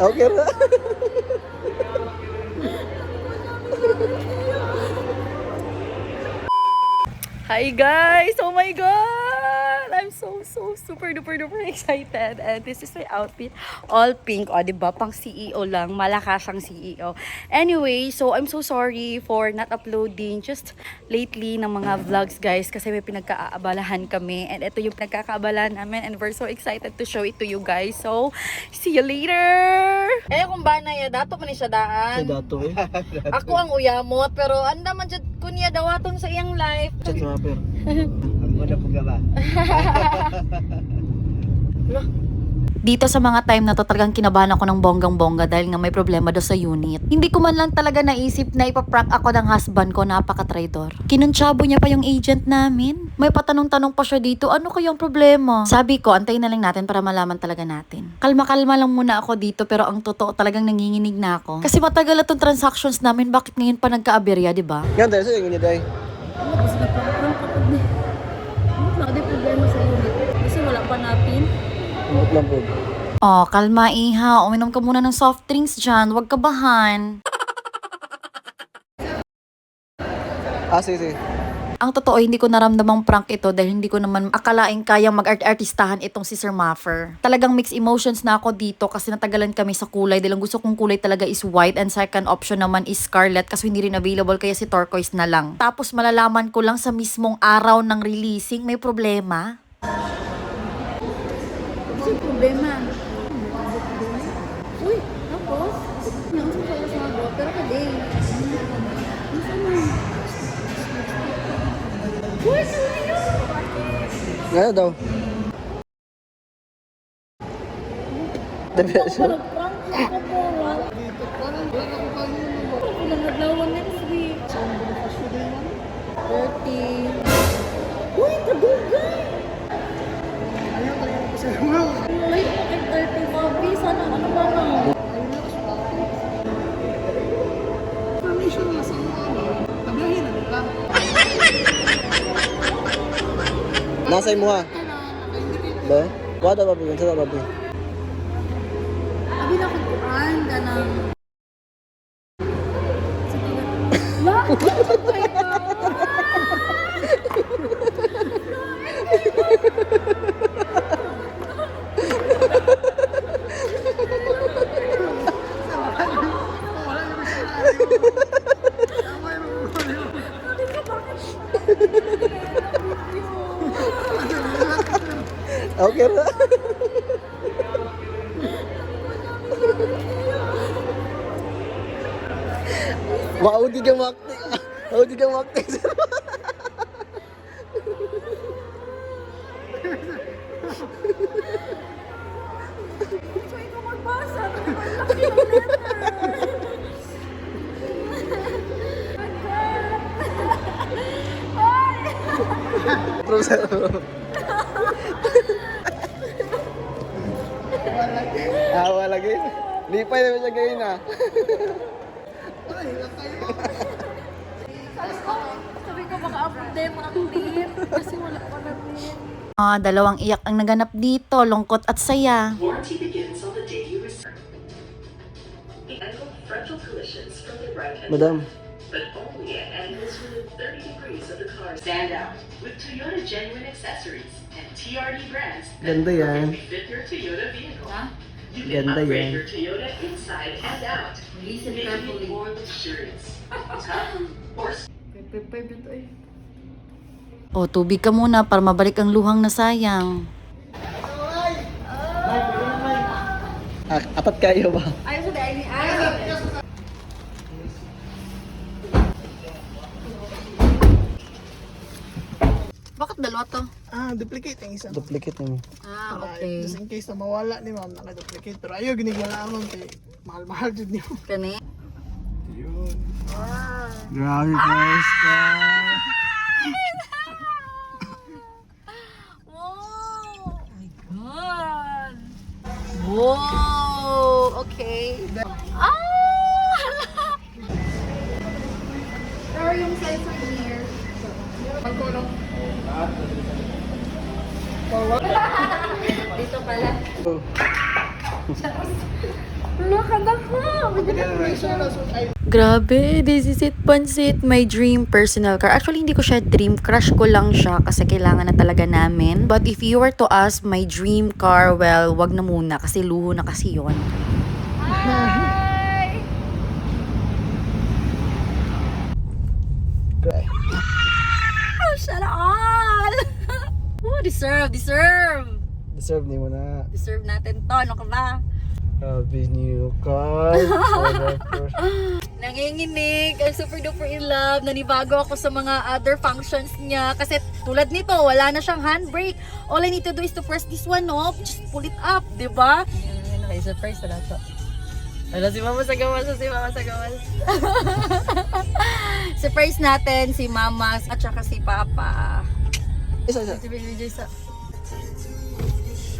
Okay na. Hi guys! Oh my God! I'm so super duper excited. And this is my outfit. All pink. O, diba? Pang CEO lang. Malakas ang CEO. Anyway, so I'm so sorry for not uploading just lately ng mga vlogs guys. Kasi may pinagkaabalahan kami. And ito yung pinagkakaabalahan namin. And we're so excited to show it to you guys. So, see you later! Eh, kung ba na ya, dato man siya daan. Sa dato eh. Ako ang uyamot. Pero anda man dyan kunya dawaton sa iyang life. Chat rapper. Ang una pong gaba. Dito sa mga time na to talagang kinabahan ako ng bonggang-bongga dahil nga may problema do sa unit. Hindi ko man lang talaga naisip na ipaprank ako ng husband ko, napaka-traidor. Kinuntsabo niya pa yung agent namin. May patanong-tanong pa siya dito, ano kayang problema? Sabi ko, antayin na lang natin para malaman talaga natin. Kalma-kalma lang muna ako dito pero ang totoo talagang nanginginig na ako. Kasi matagal na tong transactions namin, bakit ngayon pa nagka-aberya, di ba? Ganda, sa'yo yung day. Ano kasi nagpaprank ka pag ano na problema sa unit? Kasi wala pa natin. Umot lang po. Oh, kalma iha. Uminom ka muna ng soft drinks dyan. Huwag kabahan. Sige. Ang totoo, hindi ko naramdamang prank ito dahil hindi ko naman akalaing kayang mag-art-artistahan itong si Sir Maffer. Talagang mixed emotions na ako dito kasi natagalan kami sa kulay dahil ang gusto kong kulay talaga is white and second option naman is scarlet kasi hindi rin available kaya si turquoise na lang. Tapos malalaman ko lang sa mismong araw ng releasing may problema. Kasi problema. Uy, tapos? Yung sa sasagot, pero kaday. Uy, sa'yo! Nga daw. Parang prank ako po. Parang naglawan next week. 30. Uy, kadugay! Uy, 30 Bobby. Sana ano ba na? Permission na sa mga tabiyahin na nila. Nasay mo ha? Ba? Wada ba bigyan? Sada ba bigyan? Abi na kukuan ka ng... Sige na. La! Okay na. Maudi kang makti. Maudi kang makti. So, ikaw magbasa. Ang laki ng letter. Awa lagi. Lipay naman siya ngayon ha. Sabi ko baka problema ang clip. Kasi wala pa natin. Dalawang iyak ang naganap dito, lungkot at saya. Warranty begins on the day you return. The angle frontal collisions from the right and Madam. left, but only at angles within 30 degrees of the car. Stand out with Toyota genuine accessories and TRD brands that Ganda yan. perfectly fit your Toyota vehicle. You Ganda can upgrade yan. your Toyota inside and out, Listen making carefully. it more luxurious, tough, or Prepare dito eh. O, tubig ka muna para mabalik ang luhang nasayang. Apat kayo ba? Ayaw sa dahil ni Ayaw. Bakit dalawa to? Duplicate yung isa. Duplicate mo. Okay. Just in case na mawala ni ma'am, naka-duplicate. Pero ayaw, ginigala naman kay mahal-mahal dyan niyo. Kani? Grabe guys. Wow! My God! Wow! Okay. Hala! Pero yung sensor here. Magkulong. Dito pala. Look at the Grabe, this is it, Pansit. My dream personal car. Actually, hindi ko siya dream. Crush ko lang siya kasi kailangan na talaga namin. But if you were to ask my dream car, well, wag na muna kasi luho na kasi yon. Hi! Oh, shut all! Oh, deserve. Deserve ni mo na. Deserve natin to. Ano ka ba? Happy new car. Nanginginig. I'm super duper in love. Nanibago ako sa mga other functions niya. Kasi tulad nito, wala na siyang handbrake. All I need to do is to press this one off. Just pull it up, di ba? Okay, surprise na to. Wala, si Mama sa gawas. Surprise natin si Mama at saka si Papa. Isa.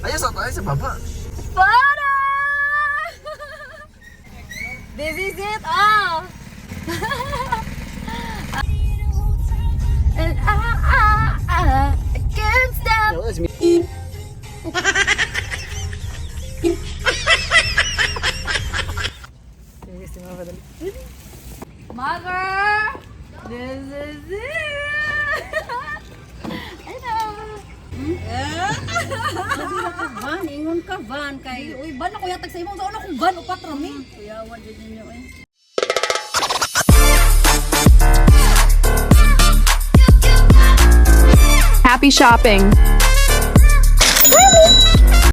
Ayos sa baba. Para! This is it! Oh! And I can't stop. No, that's me. Mother! This is it! I know. Van, ingon ka van kay Uy, ban ako yatag sa imong sa una kong ban upat rami. kuya wa jud ninyo eh. Happy shopping.